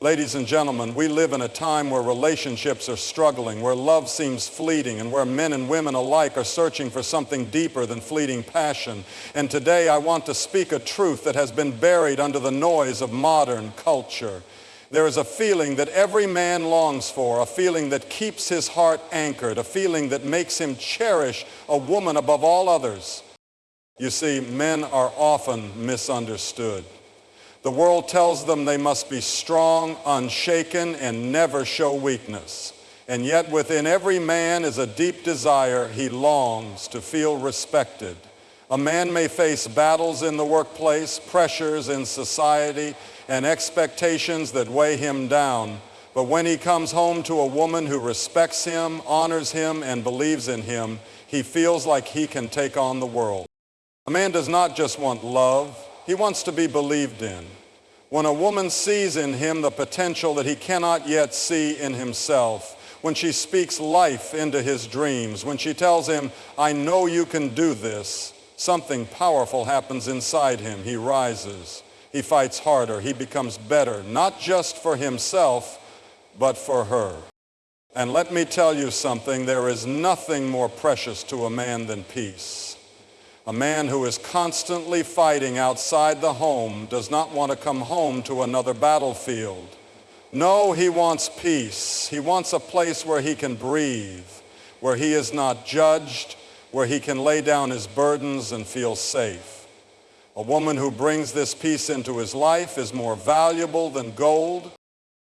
Ladies and gentlemen, we live in a time where relationships are struggling, where love seems fleeting, and where men and women alike are searching for something deeper than fleeting passion. And today I want to speak a truth that has been buried under the noise of modern culture. There is a feeling that every man longs for, a feeling that keeps his heart anchored, a feeling that makes him cherish a woman above all others. You see, men are often misunderstood. The world tells them they must be strong, unshaken, and never show weakness. And yet within every man is a deep desire. He longs to feel respected. A man may face battles in the workplace, pressures in society, and expectations that weigh him down. But when he comes home to a woman who respects him, honors him, and believes in him, he feels like he can take on the world. A man does not just want love. He wants to be believed in. When a woman sees in him the potential that he cannot yet see in himself, when she speaks life into his dreams, when she tells him, "I know you can do this," something powerful happens inside him. He rises. He fights harder. He becomes better, not just for himself, but for her. And let me tell you something, there is nothing more precious to a man than peace. A man who is constantly fighting outside the home does not want to come home to another battlefield. No, he wants peace. He wants a place where he can breathe, where he is not judged, where he can lay down his burdens and feel safe. A woman who brings this peace into his life is more valuable than gold.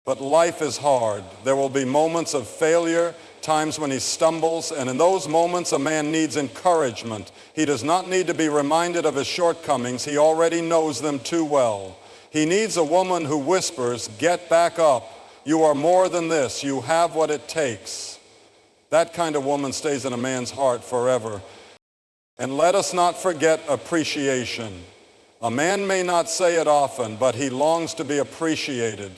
But life is hard. There will be moments of failure, times when he stumbles, and in those moments a man needs encouragement. He does not need to be reminded of his shortcomings. He already knows them too well. He needs a woman who whispers, "Get back up. You are more than this. You have what it takes." That kind of woman stays in a man's heart forever. And let us not forget appreciation. A man may not say it often, but he longs to be appreciated.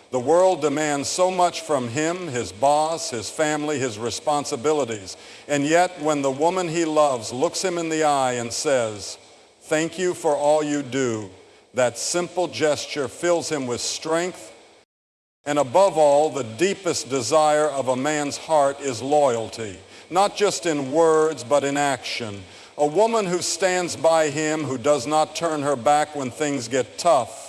The world demands so much from him, his boss, his family, his responsibilities. And yet, when the woman he loves looks him in the eye and says, "Thank you for all you do," that simple gesture fills him with strength. And above all, the deepest desire of a man's heart is loyalty, not just in words, but in action. A woman who stands by him, who does not turn her back when things get tough,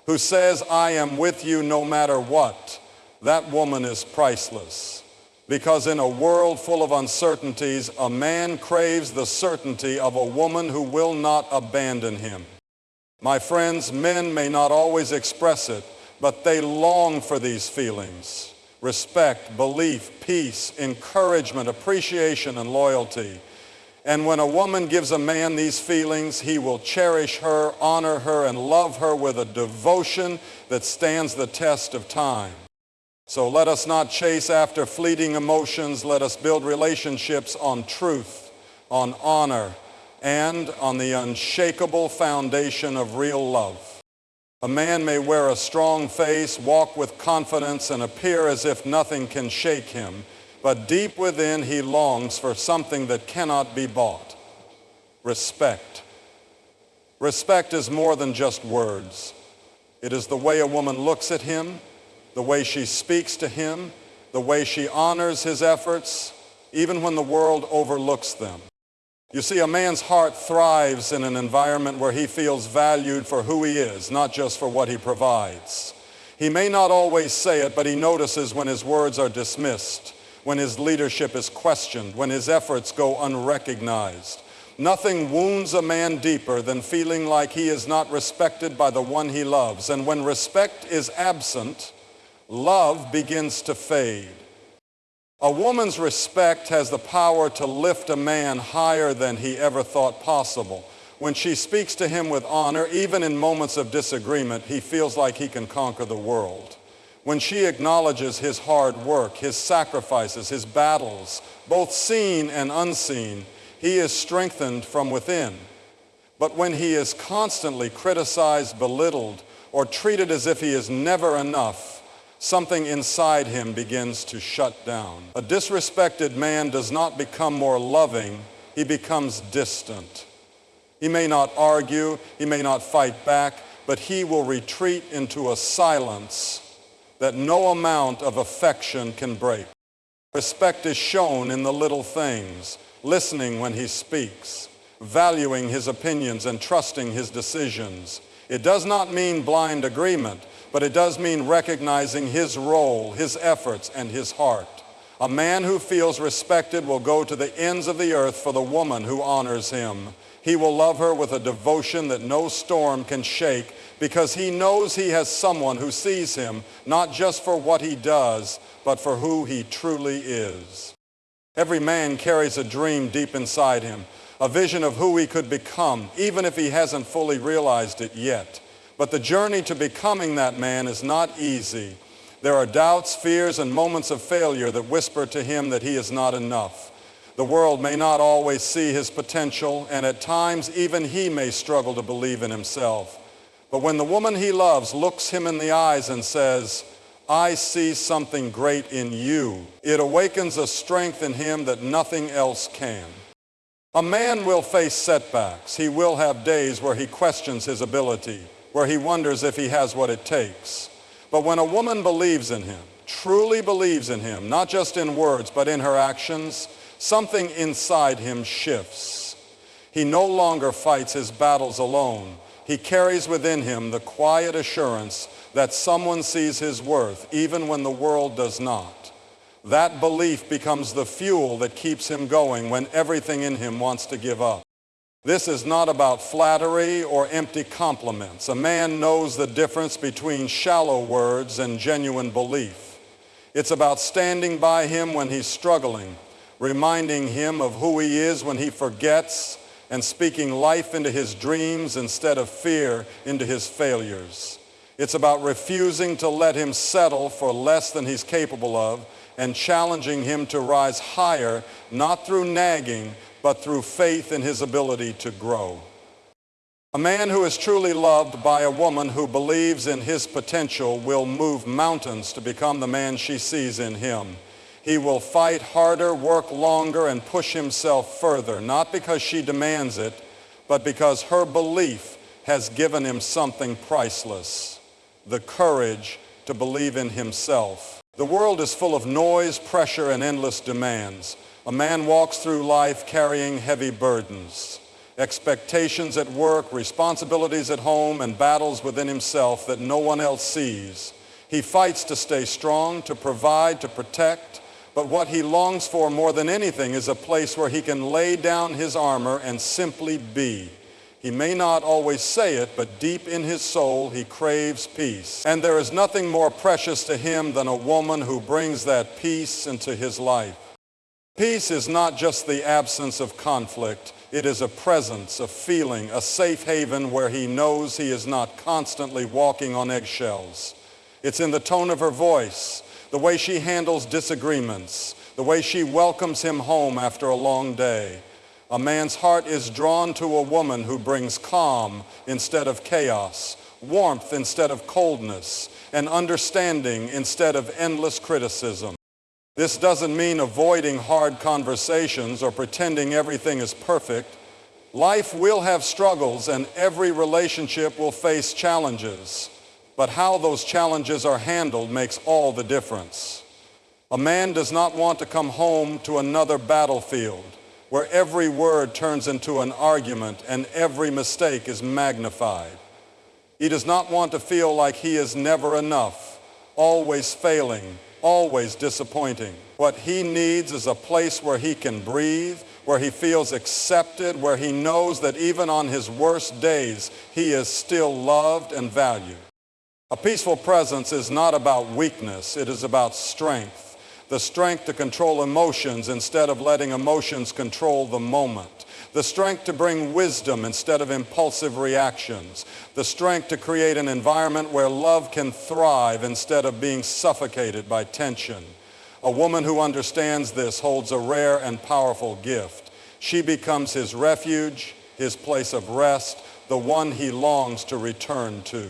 who says, "I am with you no matter what," that woman is priceless. Because in a world full of uncertainties, a man craves the certainty of a woman who will not abandon him. My friends, men may not always express it, but they long for these feelings: respect, belief, peace, encouragement, appreciation, and loyalty. And when a woman gives a man these feelings, he will cherish her, honor her, and love her with a devotion that stands the test of time. So let us not chase after fleeting emotions. Let us build relationships on truth, on honor, and on the unshakable foundation of real love. A man may wear a strong face, walk with confidence, and appear as if nothing can shake him. But deep within, he longs for something that cannot be bought: respect. Respect is more than just words. It is the way a woman looks at him, the way she speaks to him, the way she honors his efforts, even when the world overlooks them. You see, a man's heart thrives in an environment where he feels valued for who he is, not just for what he provides. He may not always say it, but he notices when his words are dismissed, when his leadership is questioned, when his efforts go unrecognized. Nothing wounds a man deeper than feeling like he is not respected by the one he loves. And when respect is absent, love begins to fade. A woman's respect has the power to lift a man higher than he ever thought possible. When she speaks to him with honor, even in moments of disagreement, he feels like he can conquer the world. When she acknowledges his hard work, his sacrifices, his battles, both seen and unseen, he is strengthened from within. But when he is constantly criticized, belittled, or treated as if he is never enough, something inside him begins to shut down. A disrespected man does not become more loving, he becomes distant. He may not argue, he may not fight back, but he will retreat into a silence that no amount of affection can break. Respect is shown in the little things, listening when he speaks, valuing his opinions and trusting his decisions. It does not mean blind agreement, but it does mean recognizing his role, his efforts, and his heart. A man who feels respected will go to the ends of the earth for the woman who honors him. He will love her with a devotion that no storm can shake, because he knows he has someone who sees him not just for what he does, but for who he truly is. Every man carries a dream deep inside him, a vision of who he could become, even if he hasn't fully realized it yet. But the journey to becoming that man is not easy. There are doubts, fears, and moments of failure that whisper to him that he is not enough. The world may not always see his potential, and at times even he may struggle to believe in himself. But when the woman he loves looks him in the eyes and says, "I see something great in you," it awakens a strength in him that nothing else can. A man will face setbacks. He will have days where he questions his ability, where he wonders if he has what it takes. But when a woman believes in him, truly believes in him, not just in words, but in her actions, something inside him shifts. He no longer fights his battles alone. He carries within him the quiet assurance that someone sees his worth, even when the world does not. That belief becomes the fuel that keeps him going when everything in him wants to give up. This is not about flattery or empty compliments. A man knows the difference between shallow words and genuine belief. It's about standing by him when he's struggling, reminding him of who he is when he forgets, and speaking life into his dreams instead of fear into his failures. It's about refusing to let him settle for less than he's capable of, and challenging him to rise higher, not through nagging, but through faith in his ability to grow. A man who is truly loved by a woman who believes in his potential will move mountains to become the man she sees in him. He will fight harder, work longer, and push himself further, not because she demands it, but because her belief has given him something priceless: the courage to believe in himself. The world is full of noise, pressure, and endless demands. A man walks through life carrying heavy burdens, expectations at work, responsibilities at home, and battles within himself that no one else sees. He fights to stay strong, to provide, to protect, but what he longs for more than anything is a place where he can lay down his armor and simply be. He may not always say it, but deep in his soul he craves peace. And there is nothing more precious to him than a woman who brings that peace into his life. Peace is not just the absence of conflict. It is a presence, a feeling, a safe haven where he knows he is not constantly walking on eggshells. It's in the tone of her voice, the way she handles disagreements, the way she welcomes him home after a long day. A man's heart is drawn to a woman who brings calm instead of chaos, warmth instead of coldness, and understanding instead of endless criticism. This doesn't mean avoiding hard conversations or pretending everything is perfect. Life will have struggles, and every relationship will face challenges. But how those challenges are handled makes all the difference. A man does not want to come home to another battlefield where every word turns into an argument and every mistake is magnified. He does not want to feel like he is never enough, always failing, always disappointing. What he needs is a place where he can breathe, where he feels accepted, where he knows that even on his worst days, he is still loved and valued. A peaceful presence is not about weakness, it is about strength. The strength to control emotions instead of letting emotions control the moment. The strength to bring wisdom instead of impulsive reactions. The strength to create an environment where love can thrive instead of being suffocated by tension. A woman who understands this holds a rare and powerful gift. She becomes his refuge, his place of rest, the one he longs to return to.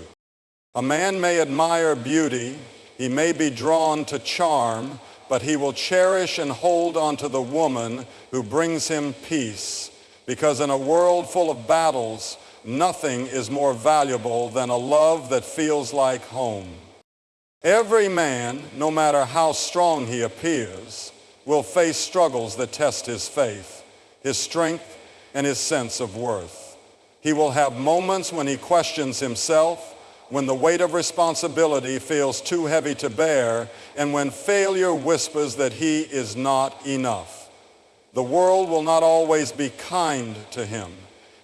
A man may admire beauty, he may be drawn to charm, but he will cherish and hold on to the woman who brings him peace. Because in a world full of battles, nothing is more valuable than a love that feels like home. Every man, no matter how strong he appears, will face struggles that test his faith, his strength, and his sense of worth. He will have moments when he questions himself, when the weight of responsibility feels too heavy to bear, and when failure whispers that he is not enough. The world will not always be kind to him.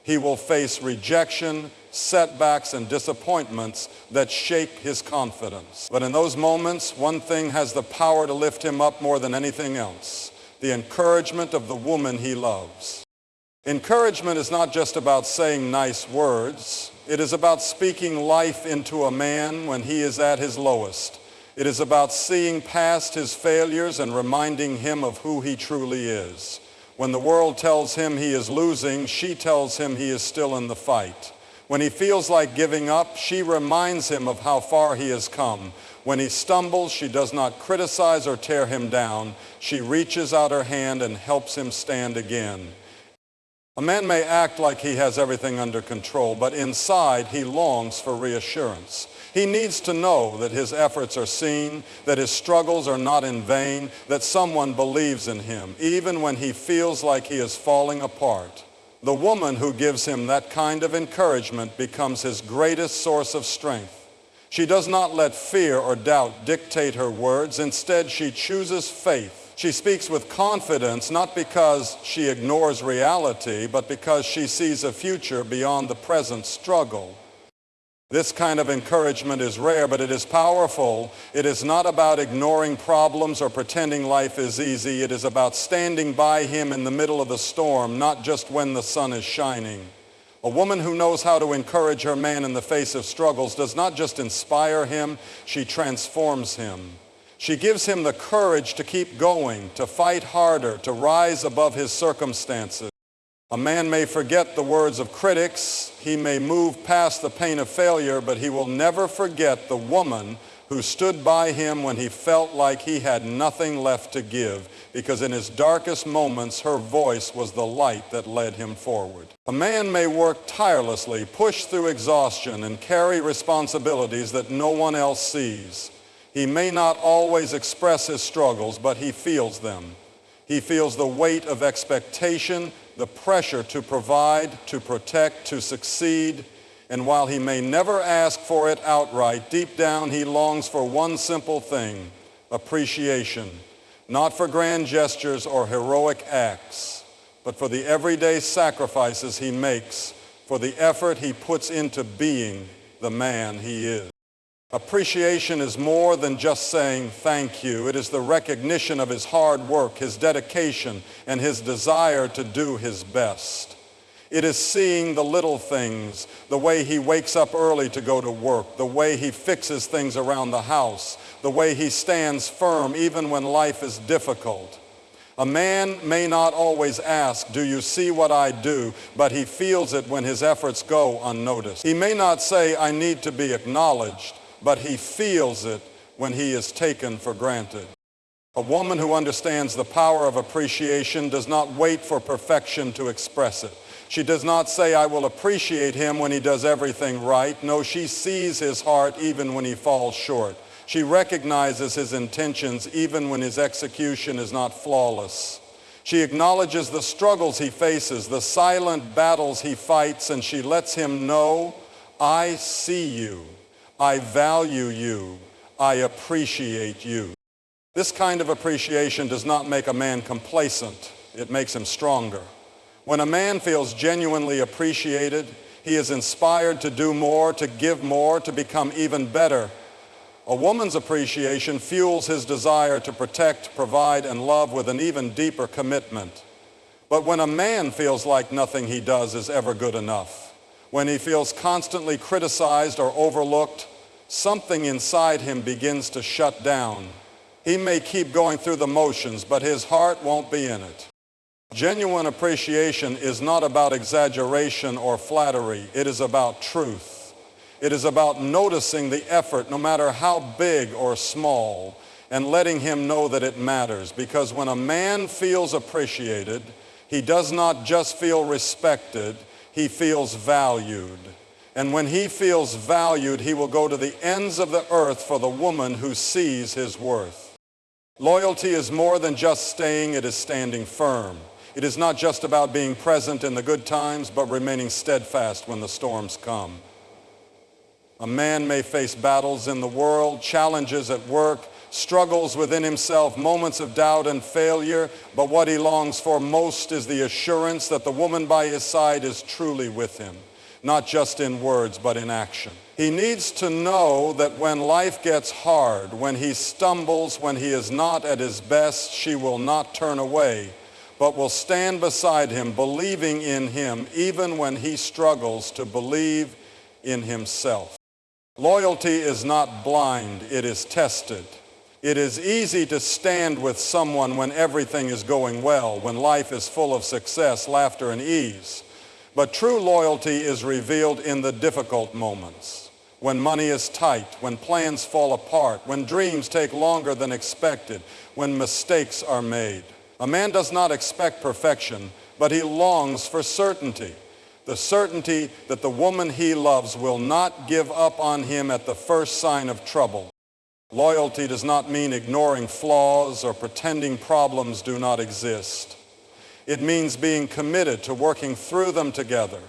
He will face rejection, setbacks, and disappointments that shake his confidence. But in those moments, one thing has the power to lift him up more than anything else: the encouragement of the woman he loves. Encouragement is not just about saying nice words. It is about speaking life into a man when he is at his lowest. It is about seeing past his failures and reminding him of who he truly is. When the world tells him he is losing, she tells him he is still in the fight. When he feels like giving up, she reminds him of how far he has come. When he stumbles, she does not criticize or tear him down. She reaches out her hand and helps him stand again. A man may act like he has everything under control, but inside he longs for reassurance. He needs to know that his efforts are seen, that his struggles are not in vain, that someone believes in him, even when he feels like he is falling apart. The woman who gives him that kind of encouragement becomes his greatest source of strength. She does not let fear or doubt dictate her words. Instead, she chooses faith. She speaks with confidence, not because she ignores reality, but because she sees a future beyond the present struggle. This kind of encouragement is rare, but it is powerful. It is not about ignoring problems or pretending life is easy. It is about standing by him in the middle of the storm, not just when the sun is shining. A woman who knows how to encourage her man in the face of struggles does not just inspire him, she transforms him. She gives him the courage to keep going, to fight harder, to rise above his circumstances. A man may forget the words of critics, he may move past the pain of failure, but he will never forget the woman who stood by him when he felt like he had nothing left to give, because in his darkest moments, her voice was the light that led him forward. A man may work tirelessly, push through exhaustion, and carry responsibilities that no one else sees. He may not always express his struggles, but he feels them. He feels the weight of expectation, the pressure to provide, to protect, to succeed. And while he may never ask for it outright, deep down he longs for one simple thing: appreciation. Not for grand gestures or heroic acts, but for the everyday sacrifices he makes, for the effort he puts into being the man he is. Appreciation is more than just saying thank you. It is the recognition of his hard work, his dedication, and his desire to do his best. It is seeing the little things, the way he wakes up early to go to work, the way he fixes things around the house, the way he stands firm even when life is difficult. A man may not always ask, "Do you see what I do?" but he feels it when his efforts go unnoticed. He may not say, "I need to be acknowledged," but he feels it when he is taken for granted. A woman who understands the power of appreciation does not wait for perfection to express it. She does not say, "I will appreciate him when he does everything right." No, she sees his heart even when he falls short. She recognizes his intentions even when his execution is not flawless. She acknowledges the struggles he faces, the silent battles he fights, and she lets him know, "I see you. I value you. I appreciate you." This kind of appreciation does not make a man complacent. It makes him stronger. When a man feels genuinely appreciated, he is inspired to do more, to give more, to become even better. A woman's appreciation fuels his desire to protect, provide, and love with an even deeper commitment. But when a man feels like nothing he does is ever good enough, when he feels constantly criticized or overlooked, something inside him begins to shut down. He may keep going through the motions, but his heart won't be in it. Genuine appreciation is not about exaggeration or flattery. It is about truth. It is about noticing the effort, no matter how big or small, and letting him know that it matters. Because when a man feels appreciated, he does not just feel respected, he feels valued. And when he feels valued, he will go to the ends of the earth for the woman who sees his worth. Loyalty is more than just staying, it is standing firm. It is not just about being present in the good times, but remaining steadfast when the storms come. A man may face battles in the world, challenges at work, struggles within himself, moments of doubt and failure, but what he longs for most is the assurance that the woman by his side is truly with him, not just in words, but in action. He needs to know that when life gets hard, when he stumbles, when he is not at his best, she will not turn away, but will stand beside him, believing in him, even when he struggles to believe in himself. Loyalty is not blind, it is tested. It is easy to stand with someone when everything is going well, when life is full of success, laughter, and ease. But true loyalty is revealed in the difficult moments, when money is tight, when plans fall apart, when dreams take longer than expected, when mistakes are made. A man does not expect perfection, but he longs for certainty. The certainty that the woman he loves will not give up on him at the first sign of trouble. Loyalty does not mean ignoring flaws or pretending problems do not exist. It means being committed to working through them together.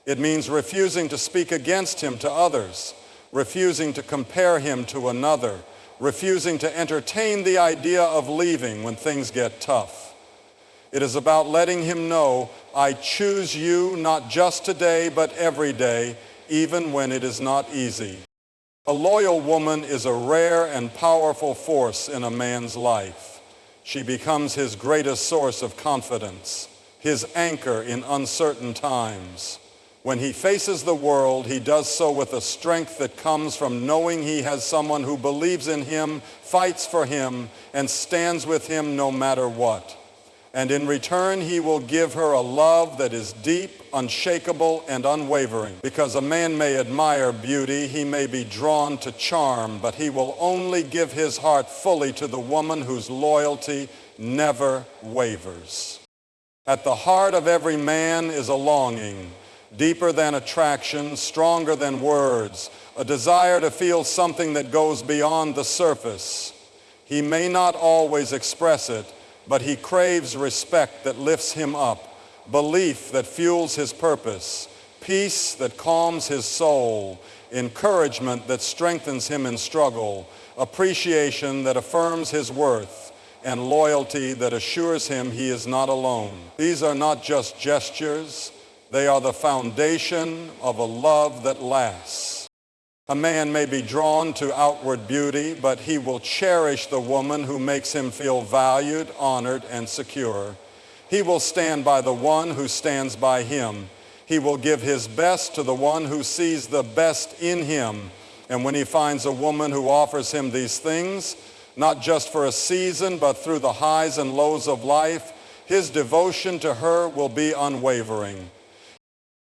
It means refusing to speak against him to others, refusing to compare him to another, refusing to entertain the idea of leaving when things get tough. It is about letting him know, I choose you not just today, but every day, even when it is not easy. A loyal woman is a rare and powerful force in a man's life. She becomes his greatest source of confidence, his anchor in uncertain times. When he faces the world, he does so with a strength that comes from knowing he has someone who believes in him, fights for him, and stands with him no matter what. And in return, he will give her a love that is deep, unshakable, and unwavering. Because a man may admire beauty, he may be drawn to charm, but he will only give his heart fully to the woman whose loyalty never wavers. At the heart of every man is a longing, deeper than attraction, stronger than words, a desire to feel something that goes beyond the surface. He may not always express it, but he craves respect that lifts him up, belief that fuels his purpose, peace that calms his soul, encouragement that strengthens him in struggle, appreciation that affirms his worth, and loyalty that assures him he is not alone. These are not just gestures, they are the foundation of a love that lasts. A man may be drawn to outward beauty, but he will cherish the woman who makes him feel valued, honored, and secure. He will stand by the one who stands by him. He will give his best to the one who sees the best in him. And when he finds a woman who offers him these things, not just for a season, but through the highs and lows of life, his devotion to her will be unwavering.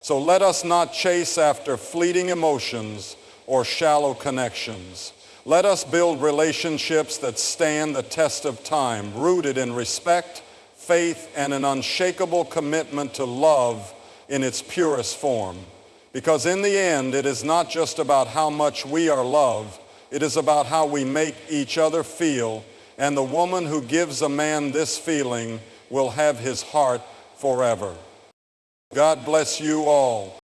So let us not chase after fleeting emotions or shallow connections. Let us build relationships that stand the test of time, rooted in respect, faith, and an unshakable commitment to love in its purest form. Because in the end, it is not just about how much we are loved, it is about how we make each other feel, and the woman who gives a man this feeling will have his heart forever. God bless you all.